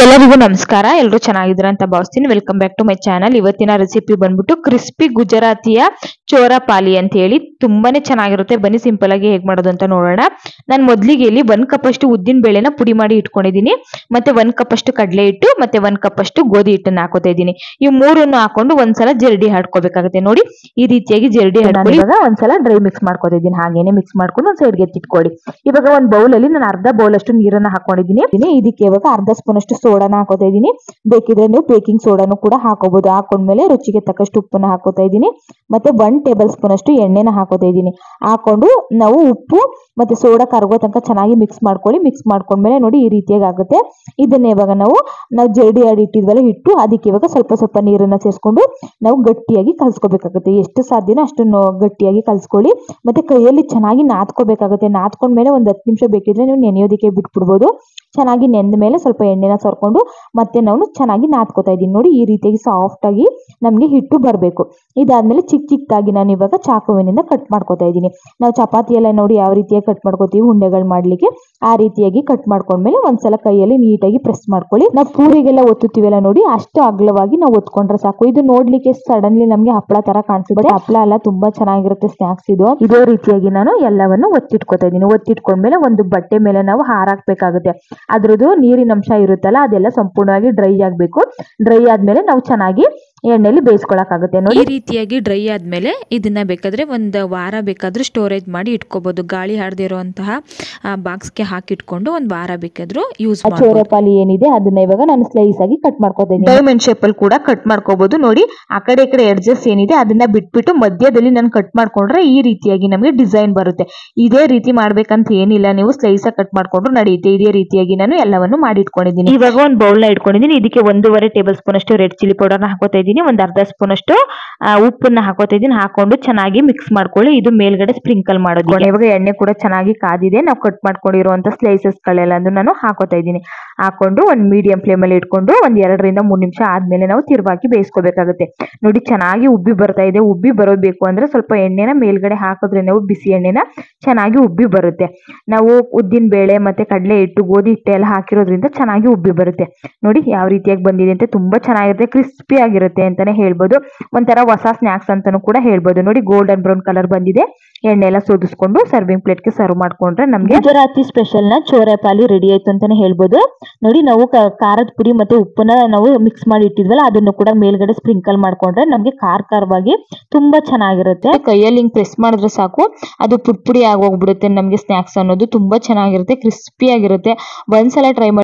ಎಲ್ಲರಿಗೂ ನಮಸ್ಕಾರ. ಎಲ್ಲರೂ ಚೆನ್ನಾಗಿದ್ದೀರಾ ಅಂತ ಭಾವಿಸ್ತೀನಿ. Welcome back to my channel. ಇವತ್ತಿನ ರೆಸಿಪಿ ಬಂದ್ಬಿಟ್ಟು ಕ್ರಿಸ್ಪಿ ಗುಜರಾತಿಯ ಚೋರಪಾಲಿ ಅಂತ ಹೇಳಿ ತುಂಬಾನೇ ಚೆನ್ನಾಗಿರುತ್ತೆ. ಬನ್ನಿ ಸಿಂಪಲ್ ಆಗಿ ಹೇಗ್ ಮಾಡೋದು ಅಂತ ನೋಡೋಣ. ನಾನು ಮೊದಲಿಗೆ ಇಲ್ಲಿ 1 ಕಪ್ ಅಷ್ಟು ಉದ್ದಿನ ಬೇಳೆನ ಪುಡಿ ಮಾಡಿ ಇಟ್ಕೊಂಡಿದ್ದೀನಿ. ಮತ್ತೆ 1 ಕಪ್ ಅಷ್ಟು ಕಡಲೆ ಹಿಟ್ಟು ಮತ್ತೆ 1 ಕಪ್ ಅಷ್ಟು ಗೋಧಿ ಹಿಟ್ಟನ್ನ ಹಾಕೋತಾ ಇದ್ದೀನಿ. ಈ ಮೂರನ್ನು ಹಾಕೊಂಡು ಒಂದ್ಸಲ ಜರಡಿ ಹಾಡ್ಕೋಬೇಕಾಗುತ್ತೆ. ನೋಡಿ ಈ ರೀತಿಯಾಗಿ ಜರಡಿ ಹಾಡ್ಕೊಳ್ಳಿ. ಇವಾಗ ಒಂದ್ಸಲ ಡ್ರೈ ಮಿಕ್ಸ್ ಮಾಡ್ಕೋತಾ ಇದ್ದೀನಿ. ಹಾಗೇನೆ ಮಿಕ್ಸ್ ಮಾಡ್ಕೊಂಡು ಒಂದ್ ಸೈಡ್ಗೆ ಎತ್ತಿಟ್ಕೊಳ್ಳಿ. ಇವಾಗ ಒಂದ್ ಬೌಲ್ ಅಲ್ಲಿ ನಾನು ಅರ್ಧ ಬೌಲ್ ಅಷ್ಟು ನೀರನ್ನ ಹಾಕೊಂಡಿದ್ದೀನಿ. ಇದಕ್ಕೆ ಇವಾಗ ಅರ್ಧ ಸ್ಪೂನ್ ಅಷ್ಟು ಸೋಡಾನ ಹಾಕೋತಾ ಇದ್ದೀನಿ. ಬೇಕಿದ್ರೆ ನೀವು ಬೇಕಿಂಗ್ ಸೋಡಾನು ಕೂಡ ಹಾಕೋಬಹುದು. ಹಾಕೊಂಡ್ಮೇಲೆ ರುಚಿಗೆ ತಕ್ಕಷ್ಟು ಉಪ್ಪನ್ನ ಹಾಕೋತಾ ಇದ್ದೀನಿ. ಮತ್ತೆ 1 ಟೇಬಲ್ ಸ್ಪೂನ್ ಅಷ್ಟು ಎಣ್ಣೆನ ಹಾಕೋತಾ ಇದ್ದೀನಿ. ಹಾಕೊಂಡು ನಾವು ಉಪ್ಪು ಮತ್ತೆ ಸೋಡಾ ಕರಗೋ ತನಕ ಚೆನ್ನಾಗಿ ಮಿಕ್ಸ್ ಮಾಡ್ಕೊಳ್ಳಿ. ಮಿಕ್ಸ್ ಮಾಡ್ಕೊಂಡ್ಮೇಲೆ ನೋಡಿ ಈ ರೀತಿಯಾಗಿ ಆಗುತ್ತೆ. ಇದನ್ನ ಇವಾಗ ನಾವು ಜರಡಿ ಆಡಿ ಇಟ್ಟಿದ್ವಲ್ಲ ಹಿಟ್ಟು, ಅದಕ್ಕೆ ಇವಾಗ ಸ್ವಲ್ಪ ಸ್ವಲ್ಪ ನೀರನ್ನ ಸೇರಿಸ್ಕೊಂಡು ನಾವು ಗಟ್ಟಿಯಾಗಿ ಕಲ್ಸ್ಕೋಬೇಕಾಗುತ್ತೆ. ಎಷ್ಟು ಸಾಧ್ಯನೋ ಅಷ್ಟು ಗಟ್ಟಿಯಾಗಿ ಕಲ್ಸ್ಕೊಳ್ಳಿ. ಮತ್ತೆ ಕೈಯಲ್ಲಿ ಚೆನ್ನಾಗಿ ನಾದ್ಕೋಬೇಕಾಗುತ್ತೆ. ನಾದ್ಕೊಂಡ್ಮೇಲೆ ಒಂದ್ 10 ನಿಮಿಷ ಬೇಕಿದ್ರೆ ನೀವು ನೆನೆಯೋದಕ್ಕೆ ಬಿಟ್ಬಿಡ್ಬೋದು. ಚೆನ್ನಾಗಿ ನೆಂದ ಮೇಲೆ ಸ್ವಲ್ಪ ಎಣ್ಣೆನ ಸರ್ಕೊಂಡು ಮತ್ತೆ ನಾವು ಚೆನ್ನಾಗಿ ನಾದ್ಕೋತಾ ಇದ್ದೀನಿ. ನೋಡಿ ಈ ರೀತಿಯಾಗಿ ಸಾಫ್ಟ್ ಆಗಿ ನಮ್ಗೆ ಹಿಟ್ಟು ಬರಬೇಕು. ಇದಾದ್ಮೇಲೆ ಚಿಕ್ಕ ಚಿಕ್ಕದಾಗಿ ನಾನು ಇವಾಗ ಚಾಕುವಿನಿಂದ ಕಟ್ ಮಾಡ್ಕೋತಾ ಇದ್ದೀನಿ. ನಾವು ಚಪಾತಿ ಎಲ್ಲ ನೋಡಿ ಯಾವ ರೀತಿಯಾಗಿ ಕಟ್ ಮಾಡ್ಕೋತೀವಿ ಉಂಡೆಗಳು ಮಾಡ್ಲಿಕ್ಕೆ, ಆ ರೀತಿಯಾಗಿ ಕಟ್ ಮಾಡ್ಕೊಂಡ್ಮೇಲೆ ಒಂದ್ಸಲ ಕೈಯಲ್ಲಿ ನೀಟಾಗಿ ಪ್ರೆಸ್ ಮಾಡ್ಕೊಳ್ಳಿ. ನಾವು ಪೂರಿಗೆಲ್ಲ ಒತ್ತುತ್ತೀವಲ್ಲ ನೋಡಿ, ಅಷ್ಟು ಅಗಲವಾಗಿ ನಾವು ಒತ್ಕೊಂಡ್ರೆ ಸಾಕು. ಇದು ನೋಡ್ಲಿಕ್ಕೆ ಸಡನ್ಲಿ ನಮ್ಗೆ ಹಪ್ಪಳ ತರ ಕಾಣಿಸುತ್ತೆ. ಹಪ್ಪಳ ಎಲ್ಲ ತುಂಬಾ ಚೆನ್ನಾಗಿರುತ್ತೆ ಸ್ನಾಕ್ಸ್ ಇದು. ಇದೇ ರೀತಿಯಾಗಿ ನಾನು ಎಲ್ಲವನ್ನು ಒತ್ತಿಟ್ಕೋತಾ ಇದ್ದೀನಿ. ಒತ್ತಿಟ್ಕೊಂಡ್ಮೇಲೆ ಒಂದು ಬಟ್ಟೆ ಮೇಲೆ ನಾವು ಹಾರಾಕ್ಬೇಕಾಗುತ್ತೆ. ಅದ್ರದ್ದು ನೀರಿನ ಅಂಶ ಇರುತ್ತಲ್ಲ ಅದೆಲ್ಲ ಸಂಪೂರ್ಣವಾಗಿ ಡ್ರೈ ಆಗ್ಬೇಕು. ಡ್ರೈ ಆದ್ಮೇಲೆ ನಾವು ಚೆನ್ನಾಗಿ ಎಣ್ಣೆಲಿ ಬೇಯಿಸ್ಕೊಳಕಾಗುತ್ತೆ. ನೋಡಿ ಈ ರೀತಿಯಾಗಿ ಡ್ರೈ ಆದ್ಮೇಲೆ ಇದನ್ನ ಬೇಕಾದ್ರೆ ಒಂದು ವಾರ ಬೇಕಾದ್ರೂ ಸ್ಟೋರೇಜ್ ಮಾಡಿ ಇಟ್ಕೋಬಹುದು. ಗಾಳಿ ಹಾಡದೇ ಇರುವಂತಹ ಬಾಕ್ಸ್ಗೆ ಹಾಕಿಟ್ಕೊಂಡು ಒಂದು ವಾರ ಬೇಕಾದ್ರೂ ಯೂಸ್ ಮಾಡಬಹುದು. ಚೋರಪಾಲಿ ಏನಿದೆ ಅದನ್ನ ಇವಾಗ ನಾನು ಸ್ಲೈಸ್ ಆಗಿ ಕಟ್ ಮಾಡ್ಕೋತಾ ಇದ್ದೀನಿ. ಡೈಮಂಡ್ ಶೇಪ್ ಅಲ್ಲಿ ಕೂಡ ಕಟ್ ಮಾಡ್ಕೋಬಹುದು. ನೋಡಿ ಆ ಕಡೆ ಈ ಕಡೆ ಎಡ್ಜಸ್ ಏನಿದೆ ಅದನ್ನ ಬಿಟ್ಬಿಟ್ಟು ಮಧ್ಯದಲ್ಲಿ ನಾನು ಕಟ್ ಮಾಡ್ಕೊಂಡ್ರೆ ಈ ರೀತಿಯಾಗಿ ನಮಗೆ ಡಿಸೈನ್ ಬರುತ್ತೆ. ಇದೇ ರೀತಿ ಮಾಡ್ಬೇಕಂತ ಏನಿಲ್ಲ, ನೀವು ಸ್ಲೈಸ್ ಆಗಿ ಕಟ್ ಮಾಡ್ಕೊಂಡ್ರು ನಡೆಯುತ್ತೆ. ಇದೇ ರೀತಿಯಾಗಿ ನಾನು ಎಲ್ಲವನ್ನು ಮಾಡಿ ಇಟ್ಕೊಂಡಿದ್ದೀನಿ. ಇವಾಗ ಒಂದು ಬೌಲ್ ನ ಇಟ್ಕೊಂಡಿದ್ದೀನಿ. ಇದಕ್ಕೆ 1.5 ಟೇಬಲ್ ಸ್ಪೂನ್ ಅಷ್ಟು ರೆಡ್ ಚಿಲ್ಲಿ ಪೌಡರ್ ನ ಹಾಕೋತಾ ಇದ್ದೀನಿ. ಒಂದು ಅರ್ಧ ಸ್ಪೂನ್ ಅಷ್ಟು ಉಪ್ಪನ್ನ ಹಾಕೋತಾ ಇದ್ದೀನಿ. ಹಾಕೊಂಡು ಚೆನ್ನಾಗಿ ಮಿಕ್ಸ್ ಮಾಡ್ಕೊಳ್ಳಿ. ಇದು ಮೇಲ್ಗಡೆ ಸ್ಪ್ರಿಂಕಲ್ ಮಾಡೋದು. ಇವಾಗ ಎಣ್ಣೆ ಕೂಡ ಚೆನ್ನಾಗಿ ಕಾದಿದೆ. ನಾವು ಕಟ್ ಮಾಡ್ಕೊಂಡಿರುವಂತ ಸ್ಲೈಸಸ್ ಗಳೆಲ್ಲ ನಾನು ಹಾಕೋತಾ ಇದ್ದೀನಿ. ಹಾಕೊಂಡು ಒಂದು ಮೀಡಿಯಂ ಫ್ಲೇಮ್ ಅಲ್ಲಿ ಇಟ್ಕೊಂಡು ಒಂದ್ 2 ರಿಂದ 3 ನಿಮಿಷ ಆದ್ಮೇಲೆ ನಾವು ತಿರುವಾಗಿ ಬೇಯಿಸ್ಕೋಬೇಕಾಗುತ್ತೆ. ನೋಡಿ ಚೆನ್ನಾಗಿ ಉಬ್ಬಿ ಬರ್ತಾ ಇದೆ. ಉಬ್ಬಿ ಬರೋಬೇಕು ಅಂದ್ರೆ ಸ್ವಲ್ಪ ಎಣ್ಣೆನ ಮೇಲ್ಗಡೆ ಹಾಕಿದ್ರೆ ನಾವು ಬಿಸಿ ಎಣ್ಣೆನ ಚೆನ್ನಾಗಿ ಉಬ್ಬಿ ಬರುತ್ತೆ. ನಾವು ಉದ್ದಿನ ಬೇಳೆ ಮತ್ತೆ ಕಡಲೆ ಹಿಟ್ಟು ಗೋಧಿ ಹಿಟ್ಟು ಎಲ್ಲ ಹಾಕಿರೋದ್ರಿಂದ ಚೆನ್ನಾಗಿ ಉಬ್ಬಿ ಬರುತ್ತೆ. ನೋಡಿ ಯಾವ ರೀತಿಯಾಗಿ ಬಂದಿದೆ ಅಂತ. ತುಂಬಾ ಚೆನ್ನಾಗಿರುತ್ತೆ, ಕ್ರಿಸ್ಪಿ ಆಗಿರುತ್ತೆ ಅಂತಾನೆ ಹೇಳ್ಬೋದು. ಒಂಥರ ಹೊಸ ಸ್ನಾಕ್ಸ್ ಅಂತಾನು ಕೂಡ ಹೇಳ್ಬೋದು. ನೋಡಿ ಗೋಲ್ಡನ್ ಬ್ರೌನ್ ಕಲರ್ ಬಂದಿದೆ. ಎಣ್ಣೆ ಎಲ್ಲ ಸೋದಿಸ್ಕೊಂಡು ಸರ್ವಿಂಗ್ ಪ್ಲೇಟ್ ಗೆ ಸರ್ವ್ ಮಾಡ್ಕೊಂಡ್ರೆ ನಮ್ಗೆ ಗುಜರಾತಿ ಸ್ಪೆಷಲ್ ನ ಚೋರಪಾಲಿ ರೆಡಿ ಆಯ್ತು ಅಂತಾನೆ ಹೇಳ್ಬೋದು. ನೋಡಿ ನಾವು ಖಾರದ ಪುಡಿ ಮತ್ತೆ ಉಪ್ಪನ್ನ ನಾವು ಮಿಕ್ಸ್ ಮಾಡಿ ಇಟ್ಟಿದ್ವಲ್ಲ ಅದನ್ನು ಕೂಡ ಮೇಲ್ಗಡೆ ಸ್ಪ್ರಿಂಕಲ್ ಮಾಡ್ಕೊಂಡ್ರೆ ನಮ್ಗೆ ಖಾರವಾಗಿ ತುಂಬಾ ಚೆನ್ನಾಗಿರುತ್ತೆ. ಕೈಯಲ್ಲಿ ಹಿಂಗ್ ಪ್ರೆಸ್ ಮಾಡಿದ್ರೆ ಸಾಕು, ಅದು ಪುಡಿ ಆಗೋಗ್ಬಿಡುತ್ತೆ. ನಮ್ಗೆ ಸ್ನಾಕ್ಸ್ ಅನ್ನೋದು ತುಂಬಾ ಚೆನ್ನಾಗಿರುತ್ತೆ, ಕ್ರಿಸ್ಪಿ ಆಗಿರುತ್ತೆ. ಒಂದ್ಸಲ ಟ್ರೈ ಮಾಡಿ.